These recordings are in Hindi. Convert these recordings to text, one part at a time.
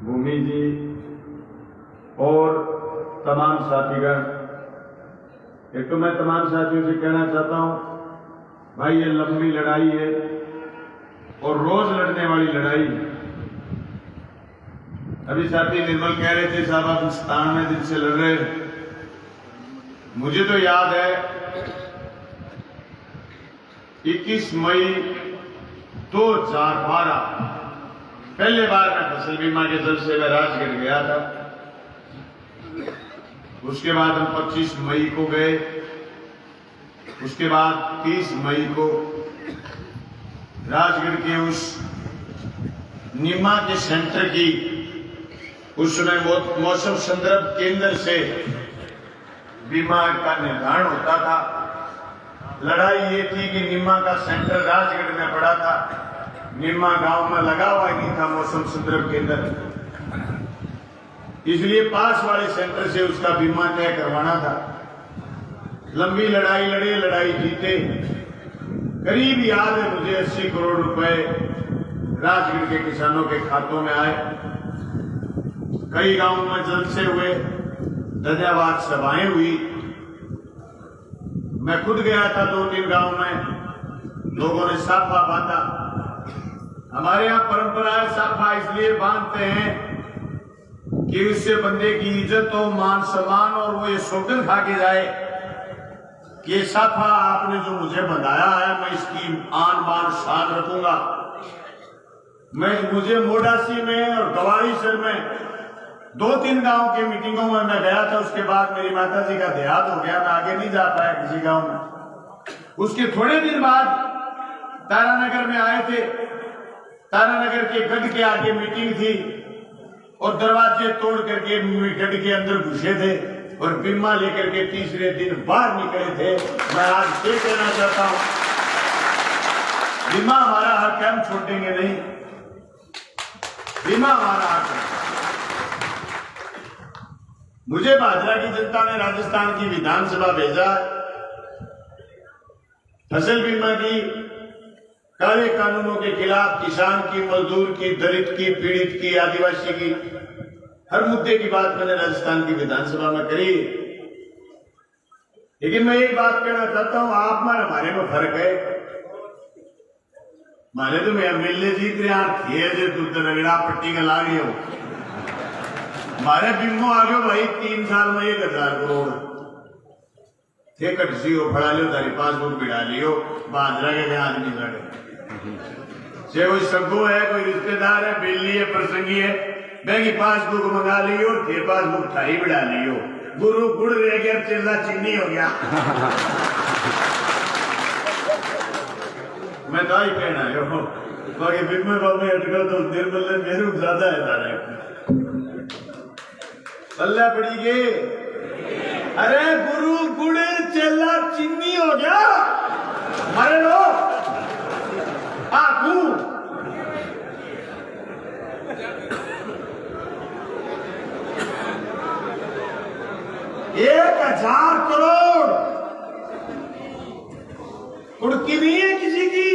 भूमि जी और तमाम साथीगण, एक तो मैं तमाम साथियों से कहना चाहता हूं, भाई ये लंबी लड़ाई है और रोज लड़ने वाली लड़ाई। अभी साथी निर्मल कह रहे थे साहब आप 97 दिन से लड़ रहे हैं। मुझे तो याद है 21 मई 2012 पहले बार मैं फसल बीमा के जल से मैं राजगढ़ गया था। उसके बाद हम 25 मई को गए, उसके बाद 30 मई को राजगढ़ के उस निमा के सेंटर की उस समय मौसम संदर्भ केंद्र से बीमा का निर्धारण होता था। लड़ाई ये थी कि निमा का सेंटर राजगढ़ में पड़ा था, निमा गांव में लगा हुआ ही नहीं था मौसम संदर्भ केंद्र, इसलिए पास वाले सेंटर से उसका बीमा तय करवाना था। लंबी लड़ाई लड़े, लड़ाई जीते। करीब याद है मुझे 80 करोड़ रुपए राजगढ़ के किसानों के खातों में आए। कई गांवों में जलसे हुए, धन्यवाद सभाएं हुई। मैं खुद गया था 2-3 गांव में, लोगों ने साफा बांधा। हमारे यहां परंपरा है साफा इसलिए बांधते हैं कि उससे बंदे की इज्जत हो, मान सम्मान, और वो ये सौगंध खा के जाए कि ये साफा आपने जो मुझे बंधाया है मैं इसकी आन बान शान रखूंगा। मुझे मोडासी में और गवारीसर में 2-3 गांव की मीटिंगों में मैं गया था। उसके बाद मेरी माता जी का देहांत हो गया, मैं आगे नहीं जा पाया किसी गांव में। उसके थोड़े दिन बाद तारानगर में आए थे। तारानगर के गढ़ के आगे मीटिंग थी और दरवाजे तोड़ करके गढ़ के अंदर घुसे थे और बीमा लेकर के तीसरे दिन बाहर निकले थे। मैं आज ये कहना चाहता हूं, बीमा हमारा हक है, हम छोड़ेंगे नहीं। बीमा हमारा हक है। मुझे भाजपा की जनता ने राजस्थान की विधानसभा भेजा, फसल बीमा की काले कानूनों के खिलाफ किसान की, मजदूर की, दलित की, पीड़ित की, आदिवासी की, हर मुद्दे की बात मैंने राजस्थान की विधानसभा में करी। लेकिन मैं एक बात कहना चाहता हूं, आप में हमारे में फर्क है। हमारे तो मैं एमएलए जीत रहे थे, दूध रगड़ा पट्टी का ला गए हो। हमारे बिम्बो आ गए भाई 3 साल में 1000 करोड़ थे। कटसी हो, फड़ा लियो, तारी पासबुक बिड़ा लियो, बाजरा के आदमी लड़े से कोई सग्गो है, कोई रिश्तेदार है, बेली है, प्रसंगी है, बैंक पासबुक मंगा लियो, थे पासबुक थाई बिड़ा लियो। गुरु गुड़ रह गया, चेला चीनी हो गया। मैं तो ही कहना है बाकी बिम्बे बाबे अटका तो देर बल्ले मेरू ज्यादा है तारे बल्ला पड़ी गई। अरे गुरु गुड़ चेला चीनी हो गया, मरे लो आखू। 1000 करोड़ कुड़की नहीं है किसी की।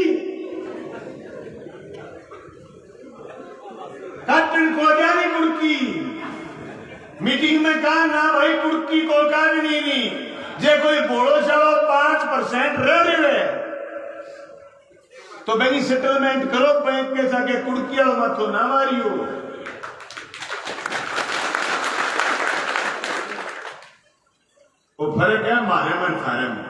कटन को जानी कुड़की मीटिंग में कहा ना भाई कुड़की को का भी नहीं जे कोई बोलो चलो 5% रह रहे तो बैंक सेटलमेंट करो, बैंक के जाके कुड़किया मत हो ना मारियो। वो फर्क है हमारे में थारे में।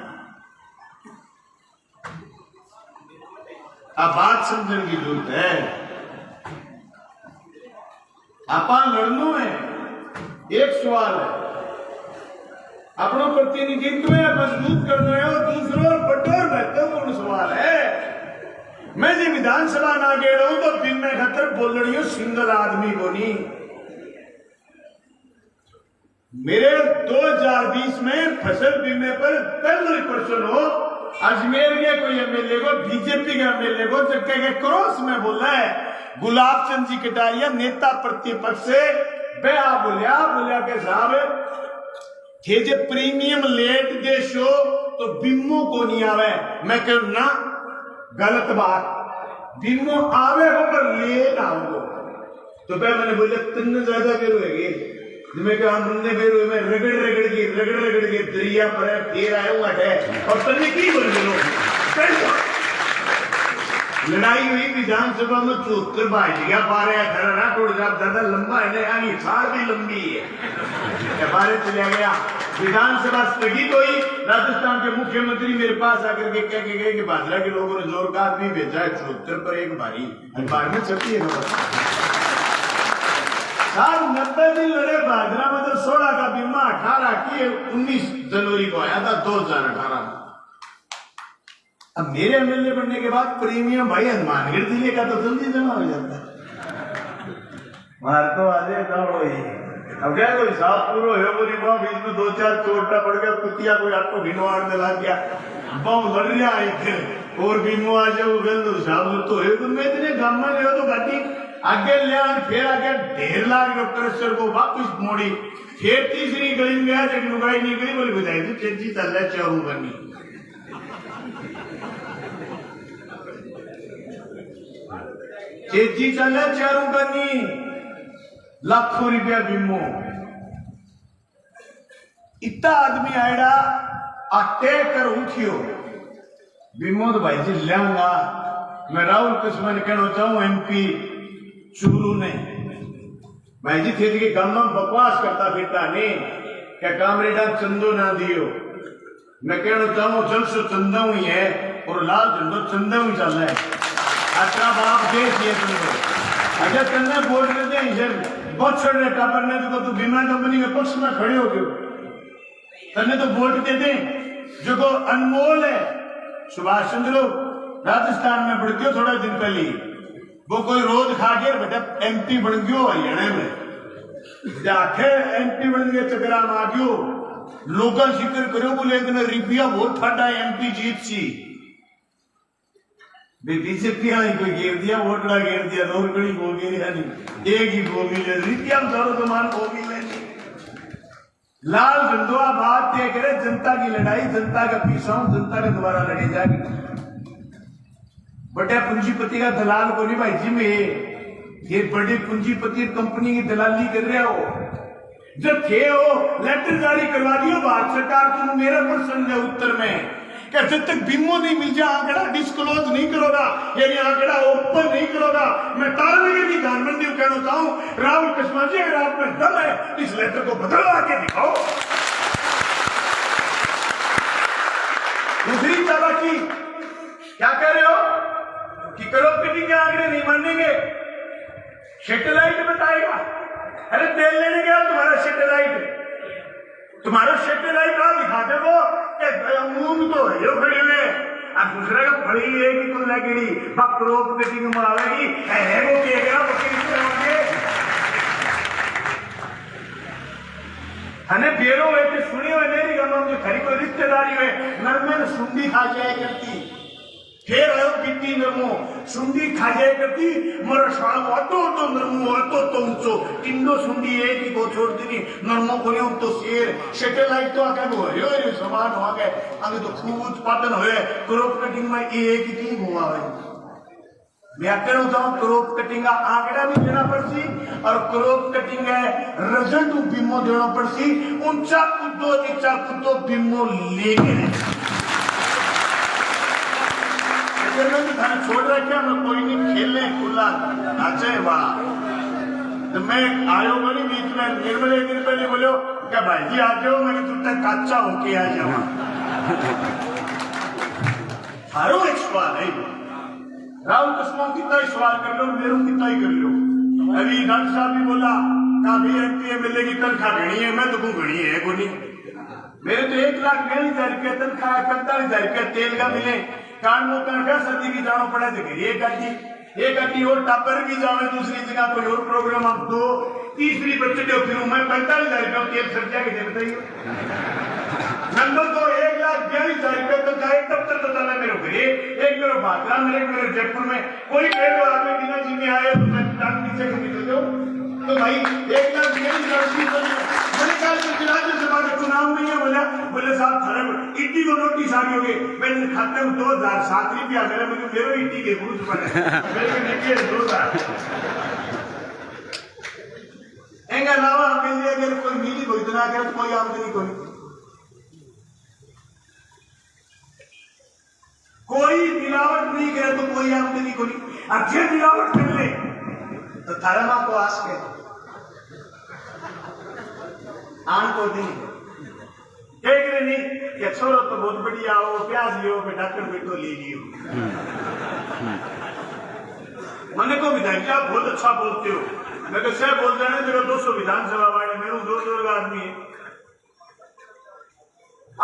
अब बात समझने की जरूरत है। आपा लड़नो है, एक सवाल है अपनो प्रतिनिधित्व मजबूत करना है, और दूसरा बड़ा महत्वपूर्ण सवाल है मैं जी विधानसभा ना गए रहूं तो दिन में खतर बोल रही हूं सिंगल आदमी को नहीं। मेरे 2020 में फसल बीमे पर 15% हो। अजमेर के कोई एमएलए को, बीजेपी का एमएलए को चक्के के क्रॉस में बोला है गुलाब चंद जी कटारिया नेता प्रतिपक्ष से बया बोलिया के साहब थे जे प्रीमियम लेट दे शो तो बिम्मो को नहीं आवे। मैं कहूं ना गलत बात, बिम्मो आवे हो पर ले ना हो। तो फिर मैंने बोले तिन्न ज्यादा बेर हुए मैं कहा हमने बेर हुए मैं रगड़ के दरिया पर फिर आया हूँ और तन्ने की बोल लो लड़ाई हुई विधानसभा में 74 भाजिया बारह खरा थोड़ा ज्यादा लंबा है आगे सार भी लंबी है बारह चला गया विधानसभा स्थगित हुई। राजस्थान के मुख्यमंत्री मेरे पास आकर के कह के गए कि भाजरा के लोगों ने जोर का आदमी भेजा है 74 पर एक भारी अखबार में छपी है साल 90 दिन लड़े भाजरा में तो 16 का बीमा 18 की 19 जनवरी को आया था 2018 में। अब मेरे एमएलए बनने के बाद प्रीमियम भाई हनुमानगढ़ जिले का तो जल्दी जमा हो जाता है मार तो आ जाए अब क्या कोई साफ पूरा है पूरी बात बीच में 2-4 चोटा पड़ गया कुतिया कोई आपको भिनवाड़ में ला गया बम लड़ रहा है और बीमो आ जाओ गल साहब तो है तुम इतने गांव में ले तो गाड़ी आगे ले फिर आगे 1.5 लाख रुपये को वापस मोड़ी फिर तीसरी गली में गया लेकिन लुगाई नहीं गई बोली बुझाई थी चेची चल रहा चारू करनी चेची चल रहा चारू करनी लाखों रुपया बीमो इतना आदमी आएगा अटे कर उठियो बीमो तो भाई जी लियाऊंगा मैं राहुल किस्मन कहना चाहूं एमपी चूरू ने भाई जी थे कि गांव में बकवास करता फिरता नहीं क्या कामरेडा चंदो ना दियो मैं कहना चाहूं जल से चंदा हुई है और लाल झंडो चंदा हुई चल रहा है अच्छा बाप देश ये चंदो अच्छा चंदा बोल रहे थे बहुत छोटे टापर ने तो बीमा कंपनी के पक्ष में खड़े हो गए तने तो वोट देते जो को अनमोल है सुभाष चंद्र राजस्थान में बढ़ गयो थोड़ा दिन पहले वो कोई रोज खा के बेटा एमपी बन गयो हरियाणा में जाके एमपी बन गए चक्राम आ गयो लोगों जिक्र करो बोले रुपया बहुत ठाडा एमपी जीत सी बीजेपी आई कोई घेर दिया वोटड़ा घेर दिया दो गड़ी गोगी नहीं एक ही गोगी ले रुपया सारो तो मान गोगी लेनी लाल झंडुआ बात तय करे जनता की लड़ाई जनता का पीछा जनता के द्वारा लड़ी जाएगी बड़े पूंजीपति का दलाल को नहीं भाई जी में ये बड़े पूंजीपति कंपनी की दलाली कर रहे हो जब थे हो लेटर जारी करवा दियो भारत सरकार तुम मेरा प्रश्न है उत्तर में क्या जब तक बीमो नहीं मिल जाए आंकड़ा डिस्क्लोज नहीं करोगा यानी आंकड़ा ओपन नहीं करोगा मैं तारनगर की प्रधानमंत्री को कहना चाहूं राहुल कस्मा जी अगर आप में दम है इस लेटर को बदलवा के दिखाओ। दूसरी चालाकी क्या कह रहे हो कि करोड़पति के आंकड़े नहीं मानेंगे सैटेलाइट बताएगा अरे तेल लेने गया तुम्हारा सैटेलाइट आ दिखा दे वो मूंग तो है खड़ी हुए अब दूसरा का फड़ी है कि तुम लगेगी करोड़पति की मरावेगी है वो क्या हने बेरो हुए थे सुनी हुए नहीं गम जो खरी कोई रिश्तेदारी हुए नरमे ने सुंडी खा जाए करती फिर आयो बीती नरमो सुंडी खा जाए करती मोरा साल ऑटो तो नरमो ऑटो तो ऊंचो किंडो सुंडी है कि को छोड़ दी नरमो को नहीं तो शेर सैटेलाइट तो आके हो रे समान हो गए आगे तो खूब उत्पादन होए क्रॉप कटिंग में एक ही चीज हुआ है मैं कहना चाहूं क्रॉप कटिंग का आंकड़ा भी देना पड़सी और क्रॉप कटिंग है रिजल्ट बीमो देना पड़सी ऊंचा कूदो नीचा कूदो बीमो लेके छोड़ रखा मैं कोई नहीं खेलने खुला नाचे वाह तो मैं आयो बनी बीच में निर्मल एक दिन पहले बोलो क्या भाई जी आ जाओ मैंने तुम तक कच्चा होके आ जाओ हारो एक सवाल है राहुल कस्मों कितना ही सवाल कर लो मेरू कितना ही कर लो अभी डॉक्टर साहब भी बोला काफी एमपी एमएलए की तनख्वाह घनी है मैं तो को घनी है को नहीं मेरे तो 1,42,000 रुपया तनख्वाह 45,000 रुपया तेल का मिले कान में तनख्वाह सर्दी की जाना पड़ा तो एक गाड़ी और टापर भी जावे दूसरी जगह कोई और प्रोग्राम आप दो तीसरी बच्चे जो फिर मैं 45,000 रुपया तेल सर्दिया के दे बताइए नंबर तो 1,42,000 रुपया तो जाए तब तक तो चला मेरे घरे एक मेरे भादरा मेरे जयपुर में कोई पेड़ आदमी बिना जिम्मे आए तो मैं टांग नीचे को निकल जाऊं तो भाई 1,42,000 मैंने कहा राज्यसभा का चुनाव नहीं है बोले साहब थाने इट्टी को नोटिस आ गई होगी मैंने खाते में 2,007 रुपया मेरे इट्टी के गुरु बने 2,000 के अलावा हमें लिए अगर कोई मिली कोई इतना करे तो कोई आमदनी कोई मिलावट नहीं करे तो कोई आमदनी को नहीं। अब जे मिलावट कर ले तो थारा मां को आस के आन को नहीं एक नहीं कि छोरो तो बहुत बढ़िया हो प्याज लियो पे डॉक्टर बेटो ले लियो। मैंने को विधायक आप बहुत अच्छा बोलते हो, मैं तो सह बोल रहे हैं 200 विधानसभा वाले मेरे जोर आदमी है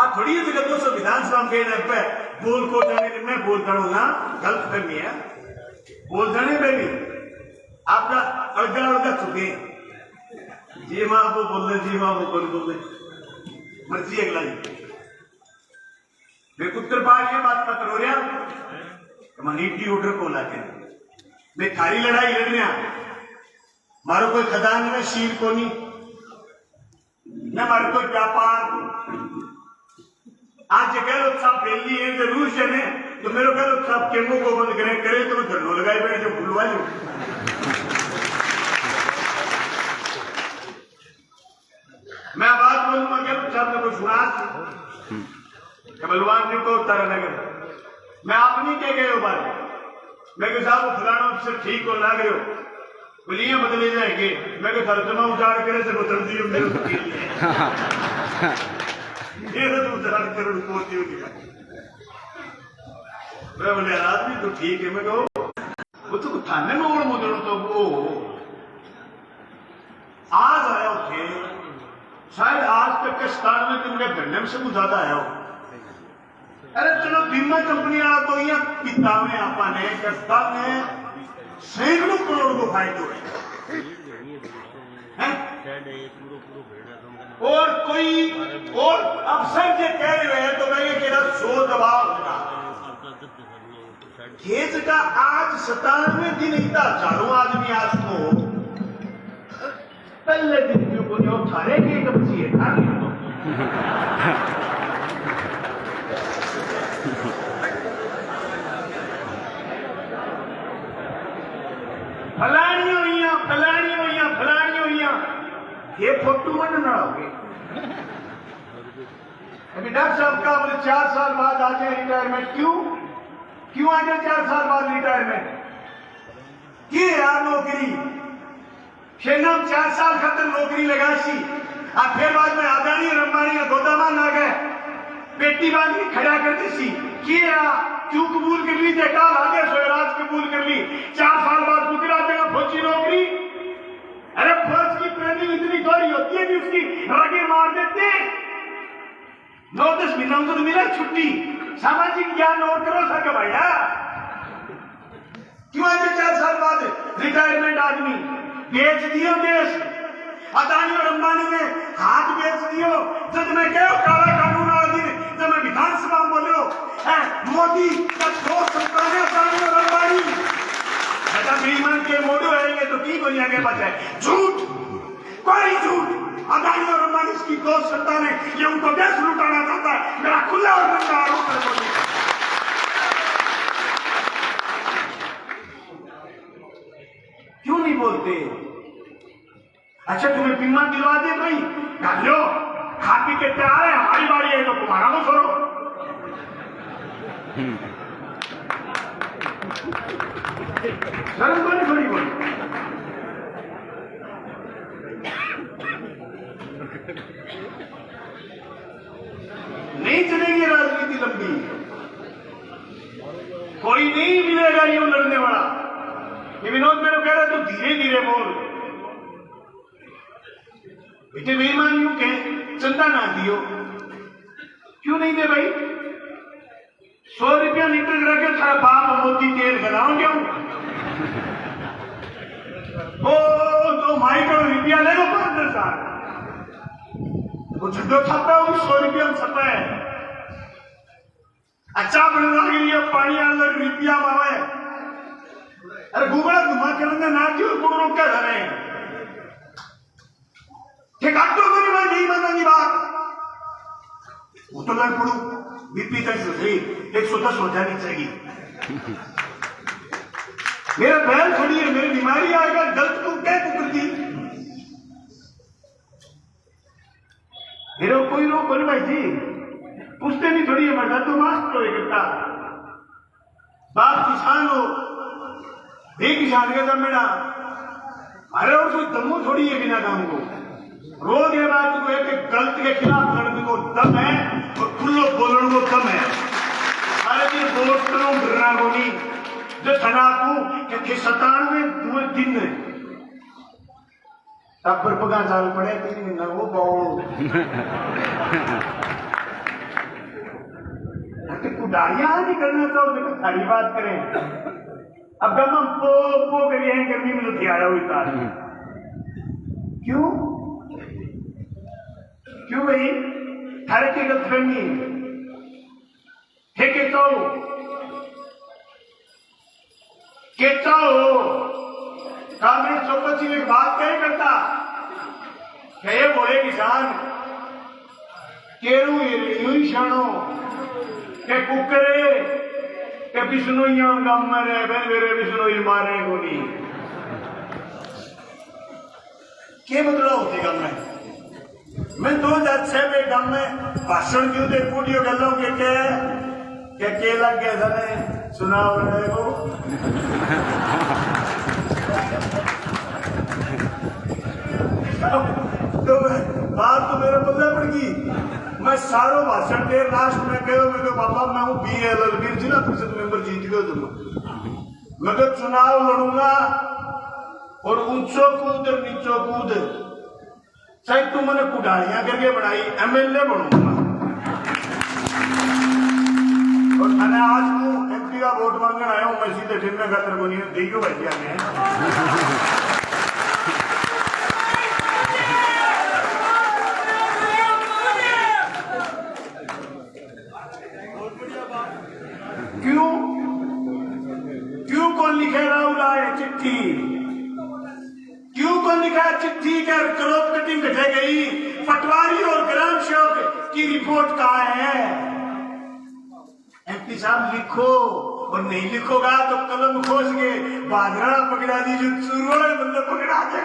आप थोड़ी है जगह 200 विधानसभा में पे बोल को जाने मैं बोलता हूँ ना गलत करनी है बोल जाने पे भी आपका अलगा अलगा चुके जी माँ वो बोल रहे जी माँ वो बोल रहे मर्जी अगला जी मैं उत्तर पार ये बात पत्र हो रहा नीति ऑर्डर को लाके मैं खाली लड़ाई लड़ने मारो कोई खदान में शीर को नहीं न मारो कोई व्यापार आज कह लो सब पहली है जरूर चले तो मेरे कह लो सब केमो को बंद करे तो मैं धरनो लगाई बैठे जो भूलवा लू मैं बात बोलूंगा क्या सब ने कुछ सुना बलवान जी को तारा नगर मैं आप नहीं कह गए बात मैं साहब फलाना से ठीक हो लग रहे हो बोलिए बदले जाएंगे मैं तर्जमा उजाड़ करे से बदल दियो मेरे ये तो उजाड़ कर पोती होगी मैं बोले आदमी तो ठीक है मैं कहो वो तो थाने में और मुझे तो वो आज आया थे शायद आज तक के स्टार में तुमने घंटे से कुछ ज्यादा आया हो। अरे चलो बीमा कंपनी वाला तो यहाँ किताबें आपने करता ने सैकड़ों करोड़ को फायदे और कोई और अफसर जो कह रहे हैं तो मैं ये कह सो दबाव होगा खेत का आज 97 दिन इतना हजारों आदमी आज को पहले दिन क्यों को जो थारे के कब्जी है फलानी हुई ये फोटो मन ना होगे अभी डॉक्टर साहब का बोले 4 साल बाद आ जाए रिटायरमेंट क्यों आ जाए 4 साल बाद रिटायरमेंट की यार नौकरी शेनम 4 साल खतर नौकरी लगा सी अब फिर बाद में अदानी और अंबानी गोदामान आ गए पेटी बांध के खड़ा करते सी क्यों कबूल कर ली काल आगे स्वराज कबूल कर ली 4 साल बाद गुजरात जगह फौजी नौकरी। अरे फौज की ट्रेनिंग इतनी थोड़ी होती है कि उसकी रगे मार देते 9-10 महीनों को तो मिला छुट्टी सामाजिक ज्ञान और करो सके भैया क्यों आज 4 साल बाद रिटायरमेंट आदमी बेच दियो देश अदानी और अंबानी ने हाथ बेच दियो जब मैं कहो काला कानून वाला दिन जब मैं विधानसभा में बोलो मोदी का 2 संतान अदानी और अंबानी बेटा बेईमान के मोड़ो रहेंगे तो की बोलिया के बचाए झूठ कोई झूठ अदानी और अंबानी की 2 संतान है ये उनको देश लुटाना चाहता है मेरा खुला और नंगा आरोप है क्यों नहीं बोलते। अच्छा तुम्हें बीमा दिलवा दे भाई लो खा पी के तैयार है हमारी बारी है तो तुम्हारा को छोड़ो शर्म तो नहीं थोड़ी बोली नहीं चलेगी राजनीति लंबी कोई नहीं मिलेगा यूं लड़ने वाला। ये विनोद मेरे कह रहा तो धीरे धीरे बोल बेटे बेईमान यूं के चंदा ना दियो क्यों नहीं दे भाई 100 रुपया लीटर रखे थारा बाप मोती तेल बनाओ क्यों ओ तो माई को रुपया ले लो 5-10 साल वो झंडो छापा है 100 रुपया में छपा है अच्छा बनना के लिए पानी अंदर रुपया मावे अरे गुगड़ा घुमा के ना क्यों गुगड़ों क्या धरे ठेकाटो को नहीं मानी बात वो तो लड़ पड़ू बीपी तक सही 110 हो जानी चाहिए मेरा बैल खड़ी है मेरी बीमारी आएगा गलत को क्या कुकर दी फिर वो कोई रोक बोले भाई जी पूछते नहीं थोड़ी है मर्दा तो मास्टर हो करता बाप किसान हो भी किसान के दम मेरा अरे और कोई दमो थोड़ी है बिना काम को रोज ये बात को है कि गलत के खिलाफ लड़ने को दम है और खुल्लो बोलने को दम है अरे ये वोट करो डरना को नहीं जो तनाकू के 97 दिन है तब पर पगा साल पड़े 3 महीना वो बाउल कुदारियां नहीं करना चाहो तो सारी बात करें अब गम हम पो करिए हैं गर्मी में तो आया हुई तार क्यों क्यों भाई थारे की गलतफहमी है के चाहो कांग्रेस चौपची में बात क्या करता क्या ये बोले किसान केरू ये शानो के कुकरे के बिश्नोइया गम मरे बेन मेरे बिश्नोई मारे गोली के बदलाव होती गम में मैं 2006 में गम में भाषण क्यों दे वीडियो गलों के लग गया था सुना को तो बात तो मेरे बदला पड़ गई मैं सारों भाषण दे लास्ट में कहो मैं तो पापा मैं हूँ BLL जिला परिषद मेंबर जीत गयो तुम मैं तो चुनाव लड़ूंगा और ऊंचो कूद और नीचो कूद चाहे तुम मैंने कुडारियां करके बढ़ाई MLA बनूंगा और मैंने आज को MP का वोट मांगने आया हूं मैं सीधे दिन में खतर को नहीं देखो भैया में क्यों कौन लिखे राहुल आए चिट्ठी क्यों कौन लिखा चिट्ठी कर क्रॉप कटिंग कटे गई पटवारी और ग्राम सेवक की रिपोर्ट कहाँ है MP साहब लिखो और नहीं लिखोगा तो कलम खोस के बादरा पकड़ा दी जो चुरुआ मतलब पकड़ा दे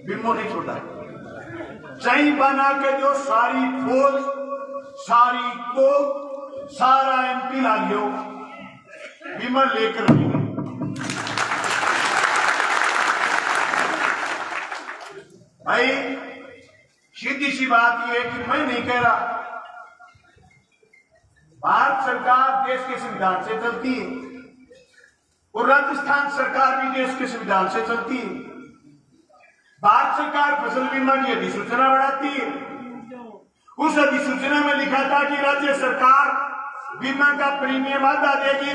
बिम्मो नहीं छोड़ा सही बना के जो सारी फौज सारी को सारा MP ला लियो विमल लेकर भाई सीधी सी बात यह है कि मैं नहीं कह रहा भारत सरकार देश के संविधान से चलती है और राजस्थान सरकार भी देश के संविधान से चलती है भारत सरकार फसल बीमा की अधिसूचना बढ़ाती है उस अधिसूचना में लिखा था कि राज्य सरकार बीमा का प्रीमियम आधा देगी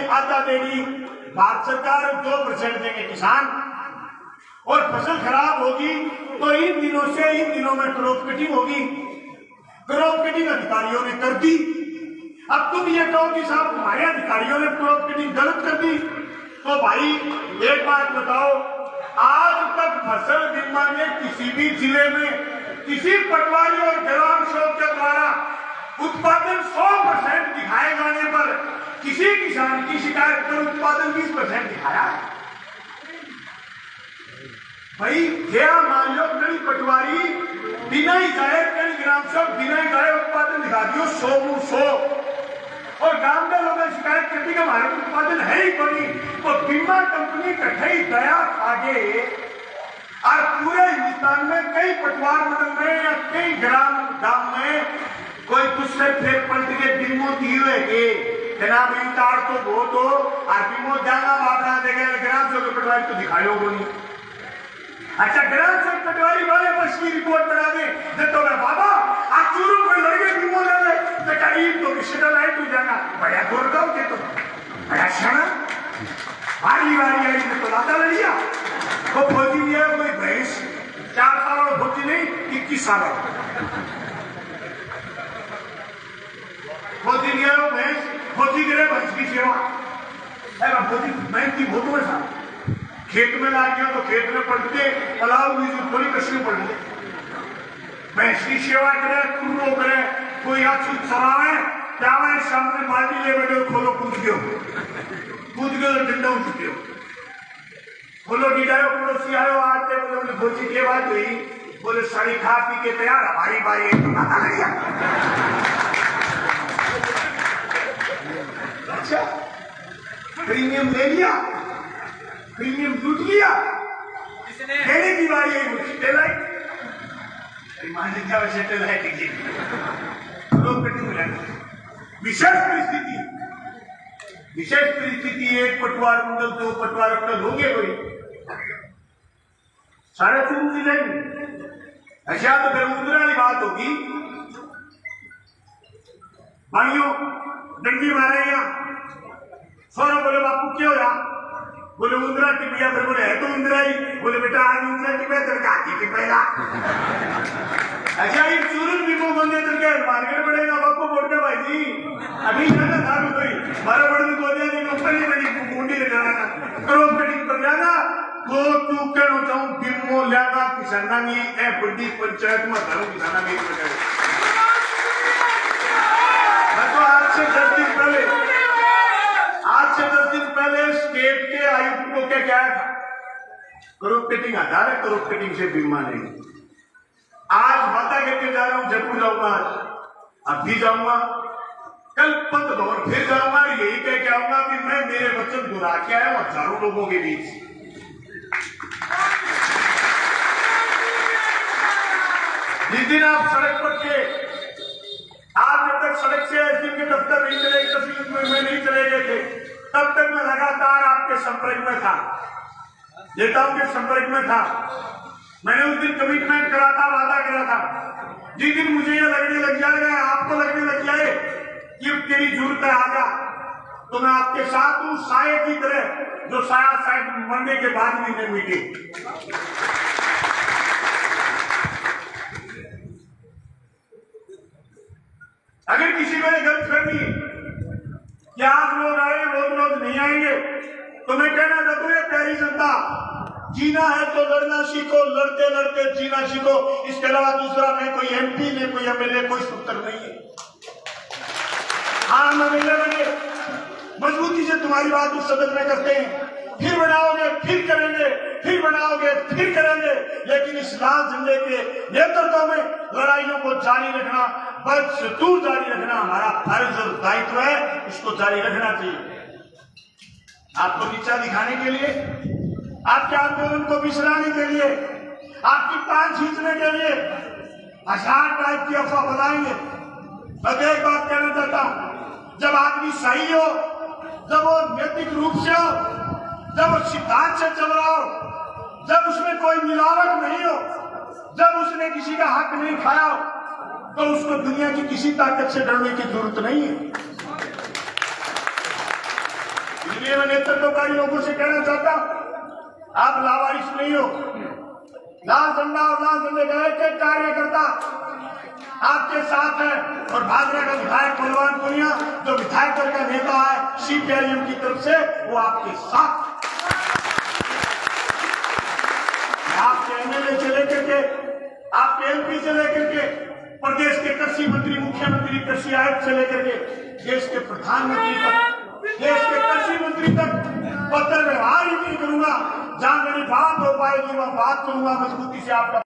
भारत सरकार 2% देंगे किसान और फसल खराब होगी तो इन दिनों में क्रॉप कटिंग होगी क्रॉप कटिंग अधिकारियों ने कर दी अब तुम ये कहो कि साहब तुम्हारे अधिकारियों ने क्रॉप कटिंग गलत कर दी तो भाई एक बात बताओ आज तक फसल बीमा ने किसी भी जिले में किसी पटवारी और ग्राम सेवक के द्वारा उत्पादन 100% दिखाए जाने पर किसी किसान की शिकायत पर उत्पादन 20% दिखाया है भाई क्या मान लो कई पटवारी बिना ही जाए कई ग्राम सेवक बिना ही जाए उत्पादन दिखा दियो 100 और गांव के लोगों ने शिकायत करती कि हमारे उत्पादन है ही कोई तो बीमा कंपनी कठे दया आगे और पूरे हिंदुस्तान में कई पटवार मंडल में या कई ग्राम गांव में कोई तुझसे फिर पलट के बीमो दिए के जनाब उतार तो बहुत हो और बीमो जाना वापना देगा ग्राम सेवक पटवारी तो दिखायो को नहीं अच्छा ग्राम सेवक पटवारी वाले बस की रिपोर्ट बना दे तो मैं बाबा आप चूरू कोई लड़के बीमो ले ले तो करीब तो किसी का लाइट हो जाना बड़ा गोरगांव के तो बड़ा शाना वारी आई तो लाता लड़िया वो फौजी लिया कोई भैंस 4 साल और फौजी नहीं 21 साल फौजी लिया वो भैंस फौजी करे भैंस की सेवा अरे फौजी मैं की बहुत में साहब खेत में ला गया तो खेत में पलटते पलाव थोड़ी कश्मी पलटते भैंस की सेवा करे कुर्रो करे कोई अच्छी चलावे क्या मैं सामने पार्टी ले बैठे हो, खोलो कूद गयो तो डंडा उठ गयो, बोलो नहीं आयो पड़ोसी आयो आज तक बोले भोजी के बात हुई, बोले सारी खा पी के तैयार, हमारी बारी है तो पता लग गया। अच्छा प्रीमियम ले लिया, प्रीमियम लूट लिया, देने की बारी है सेटेलाइट, सेटेलाइट विशेष परिस्थिति एक पटवार मंडल दो पटवार मंडल हो गए कोई साढ़े 3 जिले में। अच्छा तो फिर मुद्रा वाली बात होगी, भाइयों डंडी मारे यहाँ सोना, बोले बापू क्यों या, बोले मुद्रा टिपिया, फिर बोले है तो इंदिरा ही, बोले बेटा आज इंदिरा टिपे तेरे काकी टिपेगा। अच्छा एक सूरज भी को बंदे तेरे मार्केट बढ़ेगा बापू बोल के भाई जी अभी जाना था कोई बारह बड़े को दिया नहीं कंपनी बड़ी मुंडी लगाना क्रॉप कटिंग कर जाना तो तू कहना चाहूं बिमो लेगा किसाना नहीं है बड़ी पंचायत में धर्म किसाना नहीं कर। मैं तो आज से 10 दिन पहले स्टेट के आयुक्त को क्या कहा था, क्रॉप कटिंग आधार है, क्रॉप कटिंग से बीमा नहीं। आज वादा करके जा रहा हूं जयपुर जाऊंगा, अब भी जाऊंगा, कल पत दौर फिर जाऊंगा, यही कह के आऊंगा कि मैं मेरे वचन दोहरा के आया हूं हजारों लोगों के बीच। जिस दिन आप सड़क पर थे, आप जब तक सड़क से एसडीएम के दफ्तर नहीं चले, तहसील में नहीं चले गए थे, तब तक मैं लगातार आपके संपर्क में था, नेताओं के संपर्क में था। मैंने उस दिन कमिटमेंट करा था, वादा करा था, जिस दिन मुझे ये लगने लग जाएगा, आपको लगने लग जाए कि तेरी जरूरत है आजा, तो मैं आपके साथ हूं साये की तरह, जो साया शायद मरने के बाद भी नहीं मिटे। अगर किसी को गलतफहमी कि आज लोग आए रोज नहीं आएंगे, तो मैं कहना चाहता हूं प्यारी जनता, जीना है तो लड़ना सीखो, लड़ते लड़ते जीना सीखो, इसके अलावा दूसरा नहीं कोई एमपी नहीं कोई एमएलए कोई सूत्र नहीं है। हाँ हम एमएलए बने, मजबूती से तुम्हारी बात उस सदन में करते हैं, फिर बनाओगे फिर करेंगे, फिर बनाओगे फिर करेंगे, लेकिन इस लाल झंडे के नेतृत्व में लड़ाइयों को जारी रखना, बदस्तूर जारी रखना हमारा फर्ज और दायित्व है, इसको जारी रखना चाहिए। आपको नीचा दिखाने के लिए, आपके आंदोलन को बिसराने के लिए, आपकी टांग खींचने के लिए हजार टाइप की अफवाह बनाएंगे। मैं एक बात कहना चाहता हूं, जब आदमी सही हो, जब वो नैतिक रूप से हो, जब वो सिद्धांत से चल रहा हो, जब उसमें कोई मिलावट नहीं हो, जब उसने किसी का हक नहीं खाया हो, तो उसको दुनिया की किसी ताकत से डरने की जरूरत नहीं है। इसलिए मैं नेतृत्वकारी लोगों से कहना चाहता हूं, आप लावारिस नहीं हो। लाल झंडा और लाल झंडे का एक कार्यकर्ता आपके साथ है, और भादरा का विधायक बलवान पुनिया जो विधायक दल का नेता है सीपीआईएम की तरफ से, वो आपके साथ। आपके एमएलए से लेकर के, आपके एमपी से लेकर के, प्रदेश के कृषि मंत्री, मुख्यमंत्री, कृषि आयुक्त से लेकर के देश के प्रधानमंत्री तक, देश के कृषि मंत्री तक पत्र व्यवहार ही नहीं करूंगा। जहां मेरी बात हो पाएगी वह बात करूंगा, मजबूती से आपका